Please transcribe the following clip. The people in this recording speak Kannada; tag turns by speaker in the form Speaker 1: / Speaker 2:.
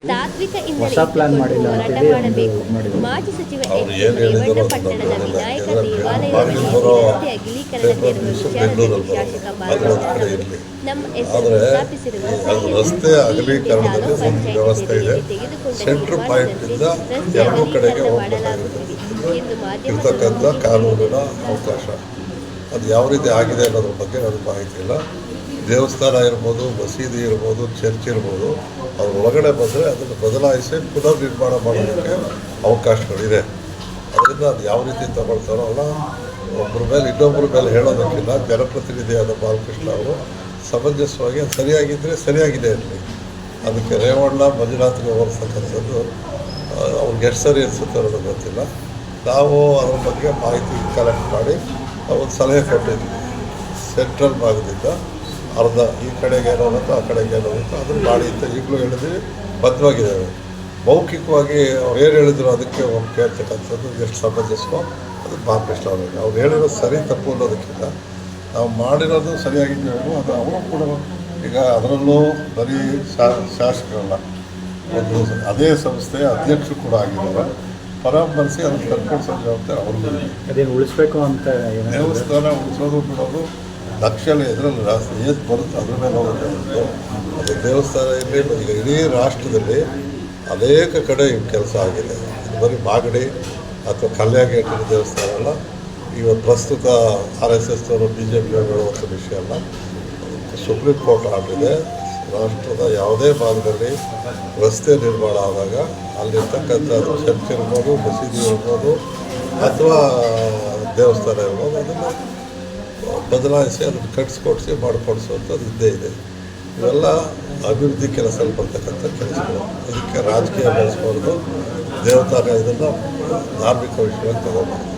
Speaker 1: ತಾತ್ವಿಕ
Speaker 2: ಹೊಸ
Speaker 1: ಹಿನ್ನೆಲೆ
Speaker 2: ಪ್ಲಾನ್
Speaker 1: ಇಟ್ಟುಕೊಂಡು
Speaker 2: ಮಾಡಿಲ್ಲ
Speaker 1: ಹೋರಾಟ
Speaker 2: ಅಂತೇಳಿ
Speaker 1: ಮಾಡಬೇಕು.
Speaker 2: ಮಾಡಿದ್ರು.
Speaker 1: ಮಾಜಿ ಸಚಿವ
Speaker 3: ಅವ್ರು
Speaker 1: ಎಚ್.
Speaker 3: ಏನು ಹೇಳಿದ್ರು
Speaker 1: ರೇವಣ್ಣ
Speaker 3: ಅದನ್ನ
Speaker 1: ಪಟ್ಟಣದ
Speaker 3: ನೋಡಿಲ್ಲ.
Speaker 1: ವಿನಾಯಕ
Speaker 3: ಯಾಕಂದ್ರೆ
Speaker 1: ದೇವಾಲಯದ
Speaker 3: ಬಾಗಿಲು
Speaker 1: ಬಳಿ
Speaker 3: ಬರೋ
Speaker 1: ರಸ್ತೆ ಅಗಲೀಕರಣ
Speaker 3: ಪೇಪರ್
Speaker 1: ಕೇಳುವ
Speaker 3: ನ್ಯೂಸು
Speaker 1: ವಿಚಾರದಲ್ಲಿ
Speaker 3: ಬೆಂಗಳೂರಲ್ಲಿ
Speaker 1: ಶಾಸಕ
Speaker 3: ಅದು ಒಂದು ಕಡೆ
Speaker 1: ಬಾಲಕೃಷ್ಣ
Speaker 3: ಇರಲಿ.
Speaker 1: ನಮ್ಮ ಹೆಸರು
Speaker 3: ಆದರೆ
Speaker 1: ಪ್ರಸ್ತಾಪಿಸಿರುವುದು ಸರಿಯಲ್ಲ.
Speaker 3: ರಸ್ತೆ ಅಗಲೀಕರಣದಲ್ಲಿ
Speaker 1: ತಾಲೂಕು
Speaker 3: ಒಂದು
Speaker 1: ಪಂಚಾಯಿತಿ
Speaker 3: ವ್ಯವಸ್ಥೆ ಇದೆ.
Speaker 1: ಸಭೆಯಲ್ಲಿ ತೆಗೆದುಕೊಂಡ
Speaker 3: ಸೆಂಟ್ರ್ ಪಾಯಿಂಟಿಂದ
Speaker 1: ತೀರ್ಮಾನದಂತೆ ರಸ್ತೆ
Speaker 3: ಎರಡೂ ಕಡೆಗೆ
Speaker 1: ಅಗಲೀಕರಣ
Speaker 3: ಹೋಗಬೇಕಾಗಿರ್ತದೆ
Speaker 1: ಮಾಡಲಾಗುತ್ತಿದೆ ಎಂದು
Speaker 3: ಇರ್ತಕ್ಕಂಥ
Speaker 1: ಮಾಧ್ಯಮಗಳು
Speaker 3: ಕಾನೂನಿನ ಅವಕಾಶ ಅದು ಯಾವ ರೀತಿ ಆಗಿದೆ ಅನ್ನೋದ್ರ ಬಗ್ಗೆ ನನಗೆ ಮಾಹಿತಿ ಇಲ್ಲ. ದೇವಸ್ಥಾನ ಇರ್ಬೋದು, ಮಸೀದಿ ಇರ್ಬೋದು, ಚರ್ಚ್ ಇರ್ಬೋದು, ಅದ್ರ ಒಳಗಡೆ ಬಂದರೆ ಅದನ್ನು ಬದಲಾಯಿಸಿ ಪುನರ್ ನಿರ್ಮಾಣ ಮಾಡೋದಕ್ಕೆ ಅವಕಾಶಗಳಿದೆ. ಅದರಿಂದ ಅದು ಯಾವ ರೀತಿ ತಗೊಳ್ತಾರೋ ಅಲ್ಲ, ಒಬ್ಬರ ಮೇಲೆ ಇನ್ನೊಬ್ಬರ ಮೇಲೆ ಹೇಳೋದಕ್ಕಿಂತ ಜನಪ್ರತಿನಿಧಿಯಾದ ಬಾಲಕೃಷ್ಣ ಅವರು ಸಮಂಜಸವಾಗಿ ಅದು ಸರಿಯಾಗಿದ್ದರೆ ಸರಿಯಾಗಿದೆ ಇರಲಿ. ಅದಕ್ಕೆ ರೇವಣ್ಣ ಮಂಜುನಾಥ್ಗೆ ಹೋಲಿಸ್ತಕ್ಕಂಥದ್ದು ಅವ್ರಿಗೆ ಎಷ್ಟು ಸರಿ ಅನಿಸುತ್ತೆ ಅನ್ನೋದು ಗೊತ್ತಿಲ್ಲ. ನಾವು ಅದ್ರ ಬಗ್ಗೆ ಮಾಹಿತಿ ಕಲೆಕ್ಟ್ ಮಾಡಿ ಒಂದು ಸಲಹೆ ಕೊಟ್ಟಿದ್ವಿ. ಸೆಂಟ್ರಲ್ ಭಾಗದಿಂದ ಅರ್ಧ ಈ ಕಡೆಗೆ ಏನಾಗುತ್ತೋ ಆ ಕಡೆಗೆ ಏನಾಗುತ್ತೋ ಅದನ್ನು ಮಾಡಿ ಅಂತ ಈಗಲೂ ಹೇಳಿದ್ವಿ, ಬದ್ಧವಾಗಿದ್ದಾವೆ. ಮೌಖಿಕವಾಗಿ ಅವ್ರು ಏನು ಹೇಳಿದ್ರು ಅದಕ್ಕೆ ಒಂದು ಕೇಳ್ತಕ್ಕಂಥದ್ದು ಎಷ್ಟು ಸಮಂಜಸವೋ ಅದು ಬಾಲಕೃಷ್ಣ ಅವರಿಗೆ ಅವ್ರು ಹೇಳಿರೋದು ಸರಿ ತಪ್ಪು ಅನ್ನೋದಕ್ಕಿಂತ ನಾವು ಮಾಡಿರೋದು ಸರಿಯಾಗಿದ್ದೇವೆ. ಅದು ಅವರು ಕೂಡ ಈಗ ಅದರಲ್ಲೂ ಬರೀ ಶಾಸಕರಲ್ಲ, ಒಂದು ಅದೇ ಸಂಸ್ಥೆಯ ಅಧ್ಯಕ್ಷರು ಕೂಡ ಆಗಿದ್ದಾರೆ. ಪರಾಮರ್ಶಿ ಅದನ್ನು ಕರ್ಕೊಂಡು ಜವಾಬ್ದಾರಿ ಅವ್ರಿಗೂ
Speaker 2: ಅದೇನು ಉಳಿಸ್ಬೇಕು ಅಂತ
Speaker 3: ದೇವಸ್ಥಾನ ಉಳಿಸೋದು ಬಿಡೋದು ಲಕ್ಷಲ್ಲಿ ಇದರಲ್ಲಿ ಏನು ಬರುತ್ತೆ ಅದ್ರ ಮೇಲೆ ಹೋಗುತ್ತೆ. ಅದು ದೇವಸ್ಥಾನ ಇರಲಿ, ಈಗ ಇಡೀ ರಾಷ್ಟ್ರದಲ್ಲಿ ಅನೇಕ ಕಡೆ ಈ ಕೆಲಸ ಆಗಿದೆ. ಇದು ಬರೀ ಮಾಗಡಿ ಅಥವಾ ಕಲ್ಯಾಗೇಟಿನ ದೇವಸ್ಥಾನ ಅಲ್ಲ, ಇವತ್ತು ಪ್ರಸ್ತುತ RSS ಅವರು BJP ಹೇಳುವಂಥ ವಿಷಯ ಅಲ್ಲ. ಸುಪ್ರೀಂ ಕೋರ್ಟ್ ಆಗಿದೆ, ರಾಷ್ಟ್ರದ ಯಾವುದೇ ಭಾಗದಲ್ಲಿ ರಸ್ತೆ ನಿರ್ಮಾಣ ಆದಾಗ ಅಲ್ಲಿರ್ತಕ್ಕಂಥದ್ದು ಚರ್ಚ್ ಇರ್ಬೋದು, ಮಸೀದಿ ಇರ್ಬೋದು ಅಥವಾ ದೇವಸ್ಥಾನ ಇರ್ಬೋದು, ಅದನ್ನು ಬದಲಾಯಿಸಿ ಅದನ್ನು ಕಟ್ಸ್ಕೊಡಿಸಿ ಮಾಡಿಕೊಡಿಸುವಂಥದ್ದು ಇದ್ದೇ ಇದೆ. ಇವೆಲ್ಲ ಅಭಿವೃದ್ಧಿ ಕೆಲಸದಲ್ಲಿ ಬರ್ತಕ್ಕಂಥ ಕೆಲಸಗಳು. ಇದಕ್ಕೆ ರಾಜಕೀಯ ಬೆಳೆಸ್ಬಾರ್ದು, ದೇವತಾಗ ಇದನ್ನು ಧಾರ್ಮಿಕ ವಿಷಯವಾಗಿ ತಗೋಬಾರ್ದು.